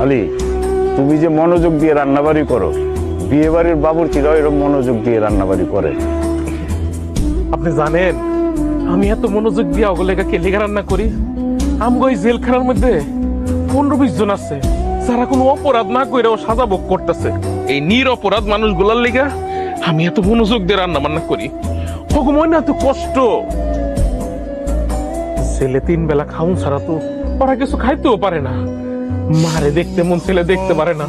আলী, তুমি যে মনোযোগ দিয়ে রান্নাবাড়ি করো, বিয়ে বাড়ির বাবুর্চিরাও এরকম মনোযোগ দিয়ে রান্নাবাড়ি করে। আপনি জানেন আমি এত মনোযোগ দিয়ে ওগুলোকে কেলিগা রান্না করি? আমগো এই জেলখানার মধ্যে 15-20 জন আছে যারা কোনো অপরাধ না কইরাও সাজা ভোগ করতেছে। এই নিরপরাধ মানুষগুলার লিগা আমি এত মনোযোগ দিয়ে রান্না বান্না করি। ভগবান না এত কষ্ট, ছেলে 3 বেলা খাউন ছাড়া তো ওরা কিছু খাইতেও পারে না। মারে দেখতে মন ছেলে দেখতে পারে না,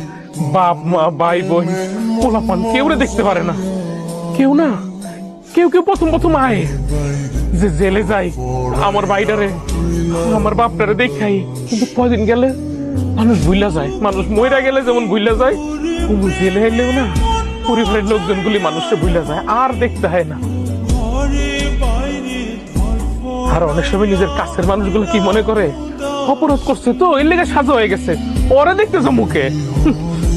বাপ মা ভাই বোন পোলাপান কেউ দেখতে পারে না। কেউ না, কেউ কেউ প্রথম প্রথম আয় যে জেলে যাই আমার ভাইটারে আমার বাপটারে দেখাই, কিন্তু কয়দিন গেলে মানুষ ভুইলা যায়। মানুষ মইরা গেলে যেমন ভুইলা যায়, জেলে এলেও না পরিবারের লোকজনগুলি মানুষকে ভুইলা যায়, আর দেখতে হয় না। আর অনেক সময় নিজের কাছের মানুষগুলো কি মনে করে অপরাধ করছে তো এর লেগে সাজা হয়ে গেছে, ওরা দেখতেছে মুখে,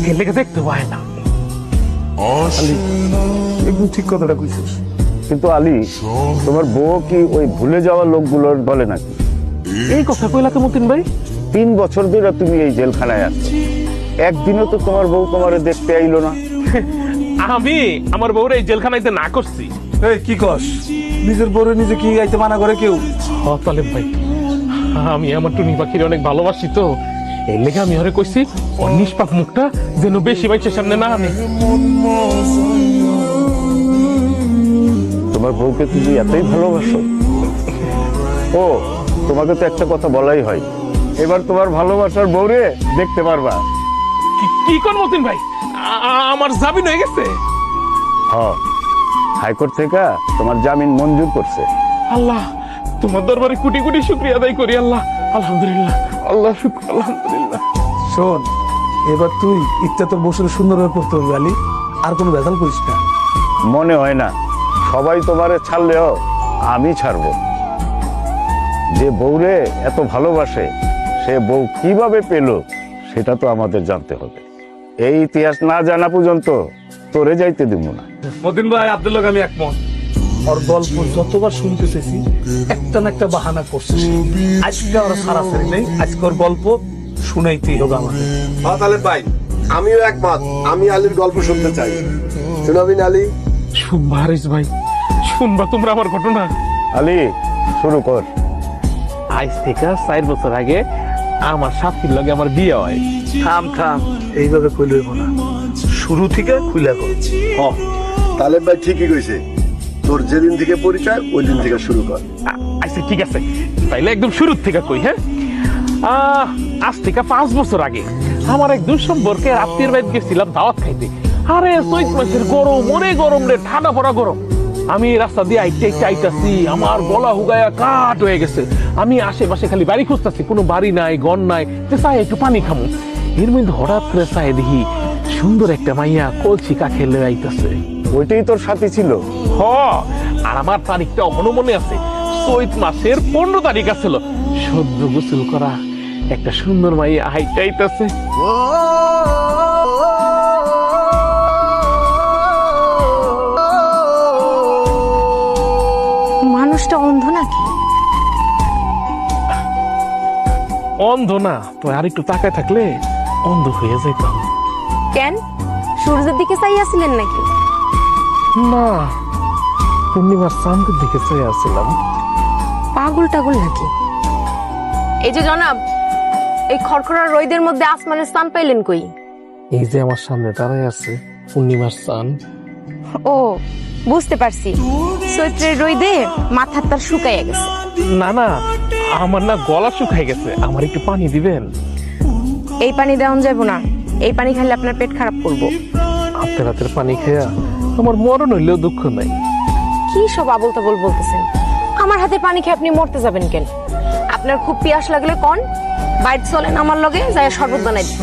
এর লেগে দেখতে পায় না। একদম ঠিক কথাটা কইছিস। কিন্তু আলী, তোমার বউ কি ওই ভুলে যাওয়া লোকগুলোর বলে নাকি? এই কথা কইলা তো মতিন ভাই? 3 বছর ধরে তুমি এই জেলখানায় আছো, একদিনও তো তোমার বউ তোমারে দেখতে আইলো না। আমি আমার বউরে এই জেলখানাইতে না করছি। এই কি কস? নিজের বউরে নিজে কি গাইতে মানা করে কেউ? তালেব ভাই, আমি আমার টুনি পাখির অনেক ভালোবাসি তো এর লেগে আমি ওরে কইছি ওর নিষ্পাপ মুখটা যেন বেশি মানুষের সামনে না আনে। তোমার বউকে তুমি এতই ভালোবাসো? ও, তোমাকে তো একটা কথা বলাই হয়, এবার তোমার ভালোবাসার বউরে দেখতে পারবা। কি কোন মতিন ভাই, আমার জামিন হয়ে গেছে? হ্যাঁ, হাইকোর্ট থেকে তোমার জামিন মঞ্জুর করছে। আল্লাহ, তোমার দরবারে কোটি কোটি শুকরিয়া আদায় করি। আল্লাহ, আলহামদুলিল্লাহ, আল্লাহ শুকর, আলহামদুলিল্লাহ। শোন, এবার তুই ইচ্ছা তোর বসে সুন্দরভাবে করতে হবে আলী, আর কোনো ভেজাল করিস না। মনে হয় না সবাই তোমারে ছাড়লেও আমি ছাড়বো। যে বউরে এত ভালোবাসে সে বউ কিভাবে পেল সেটা তো আমাদের জানতে হবে। এই ইতিহাস না জানা পর্যন্ত তোরে যাইতে দিব না। মতিন ভাই, আব্দুল্লাহ আমি একমত। ওর গল্প যতবার শুনতে চেয়েছি একটা না একটা বাহানা করছে। আজকে ওরা সারাসারি নেই, আজকে ওর গল্প শুনাইতেই হবে আমাদের। তাহলে ভাই আমিও একমত, আমি আলীর গল্প শুনতে চাই। শুনাবিন আলী? শুনবা হারিস ভাই, শুনবা তোমরা আমার ঘটনা? আলী, শুরু কর। আজ থেকে 4 বছর আগে আমার সাথীর লগে আমার বিয়ে হয়। থাম থাম, এইভাবে কইলে হইব না, শুরু থেকে খুলে কর। তালেব ভাই ঠিকই কইছে, তোর যেদিন থেকে পরিচয় ওই দিন থেকে শুরু কর। আচ্ছা ঠিক আছে, তাইলে একদম শুরুর থেকে কই। হ্যাঁ, আজ থেকে 5 বছর আগে আমার এক দুঃসম্পর্কে আত্মীয়ের বাড়িতে গেছিলাম দাওয়াত খাইতে। আরে চৈত মাসের গরম, অনেক গরম রে, ঠান্ডা পড়া গরম। আমি রাস্তা দিয়ে আইতাছি, আমার গলা হুগায়া কাঠ হয়ে গেছে। আমি আশেপাশে খালি বাড়ি খুঁজতেছি, কোনো বাড়ি নাই, ঘর নাই, যে চাই একটু পানি খামু। এর মধ্যে হঠাৎ করে চাই দেখি সুন্দর একটা মাইয়া কলসি কাকে লয়ে আইতাছে। ওইটাই তোর সাথী ছিল? হ, আর আমার তারিখটা এখনো মনে আছে, চৈত মাসের 15 তারিখ আছিল। সদ্য গোসল করা একটা সুন্দর মাইয়া হাইটা আইতাছে। মানুষটা অন্ধ নাকি? অন্ধ না তো, আর একটু তাকায় থাকলে অন্ধ হয়ে যাইতাম। কেন, সূর্যের দিকে চাইয়াছিলেন নাকি? না, পূর্ণিমার চাঁদের দিকে চেয়ে আসছিলাম। পাগল টাগল নাকি? এই যে জনাব, এই খড়খড়া রোদের মধ্যে আসমানের স্থান পাইলেন কই? এই যে আমার সামনে দাঁড়ায় আছে পূর্ণিমার চাঁদ। ও, বুঝতে পারছি, চৈত্রের রোদে মাথার তার শুকাইয়া গেছে। না না, আমার না গলা শুকাই গেছে, আমার একটু পানি দিবেন? এই পানি দেওয়া যাবো না, এই পানি খাইলে আপনার পেট খারাপ করবো। আপনার হাতের পানি খেয়া আমার মরণ হইলেও দুঃখ নাই। কি সব আবল তাবল বলতেছেন? আমার হাতে পানি খেয়ে আপনি মরতে যাবেন কেন? আপনার খুব পিয়াস লাগলে কোন বাইট চলেন আমার লগে, যায় শরবত বানাই দিন।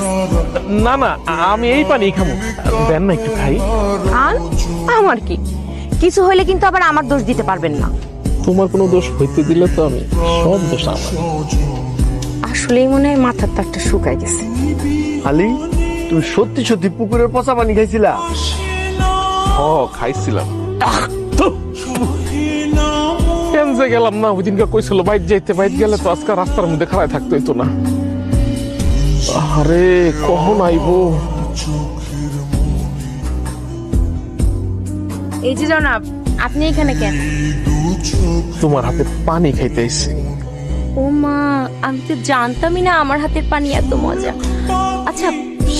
না না, আমি এই পানি খামু, দেন না একটু খাই। আর আমার কি কিছু হইলে কিন্তু আবার আমার দোষ দিতে পারবেন না। তোমার কোনো দোষ হইতে দিলে তো আমি সব দোষ আমার। আসলেই মনে হয় মাথার তারটা শুকাই গেছে। আলী, তুমি সত্যি সত্যি পুকুরের পচা পানি খাইছিলা? খাইছিলাম। কেন যে গেলাম না, ওই দিনকে কইছিল বাইক যাইতে, বাইক গেলে তো আজকে রাস্তার মধ্যে খাড়ায় থাকতে হইতো না। আরে কখন আইবো? এই যে জনাব, আপনি এখানে কেন? তোমার হাতে পানি খাইতে আইছি। ও মা, আমি তো জানতামই না আমার হাতের পানি এত মজা। আচ্ছা,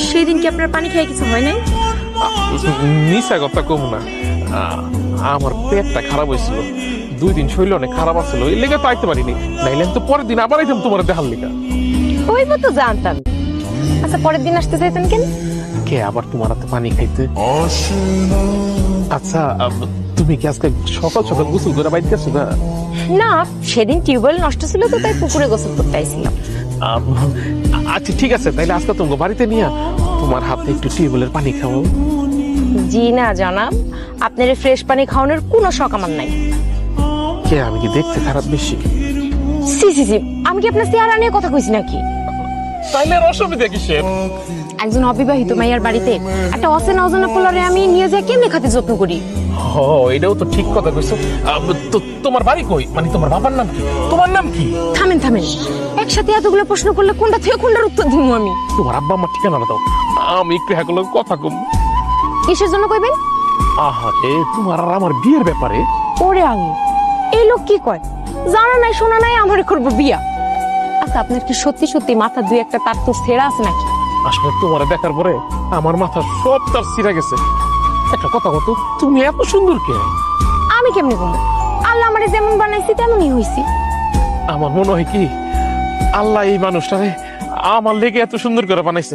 সেদিন কি আপনার পানি খেয়ে কিছু হয় নাই? মিশা কথা কম না, আমার পেটটা খারাপ হয়েছিল, 2 দিন শরীর অনেক খারাপ আছিল, এই লেগে তো আইতে পারিনি, নাইলে আমি তো পরের দিন আবার আইতাম তোমার দেখার লেগা। ওই তো জানতাম। আচ্ছা, পরের দিন আসতে চাইতেন কেন? কে আবার তোমার হাতে পানি খাইতে? আচ্ছা, তুমি কি আজকে সকাল সকাল গোসল করে বাইরে গেছো না? না, সেদিন টিউবওয়েল নষ্ট ছিল তো তাই পুকুরে গোসল করতে আইছিলাম। আচ্ছা ঠিক আছে, তাইলে আজকে তোমাকে বাড়িতে নিয়ে তোমার হাতে একটু টিউবওয়েলের পানি খাওয়াও। জি না জনাব, আপনার ফ্রেশ পানি খাওয়ানোর কোনো শখ আমার নাই। কে, আমি কি দেখতে খারাপ বেশি? সি সি সি, আমি কি আপনার চেহারা নিয়ে কথা কইছি নাকি? তাইলে আর অসুবিধা কিসের? একজন অবিবাহিত মাইয়ার বাড়িতে একটা অচেনা অজানা পোলারে আমি নিয়ে যাই কেমনে খাতে যত্ন করি? ও, এটাও তো ঠিক কথা কইছো। তো তোমার বাড়ি কই? মানে তোমার বাবার নাম কি, তোমার নাম কি? থামেন থামেন, একসাথে এতগুলো প্রশ্ন করলে কোনটা থেকে কোনটার উত্তর দিব আমি? তোমার আব্বা আমার ঠিকানা দাও, আমি একটু হ্যাঁ কথা কম। কিসের জন্য কইবেন? আহারে, তোমার আর আমার বিয়ের ব্যাপারে। ওরে আমি, এই লোক কি কয়? জানা নাই শোনা নাই আমারে করবো বিয়া? আচ্ছা, আপনার কি সত্যি সত্যি মাথা 2-1টা তার তো ছেঁড়া আছে নাকি? আসলে তোমার দেখার পরে আমার মাথা সব তার ছিঁড়ে গেছে। একটা কথা কত, তুমি এত সুন্দর কে? আমি কেমনে কমবো? আল্লাহ আমারে যেমন বানাইছি তেমনই হইছি। আমার মনে হয় কি, আল্লাহ এই মানুষটারে আমার লেগে এত সুন্দর করে বানাইছে।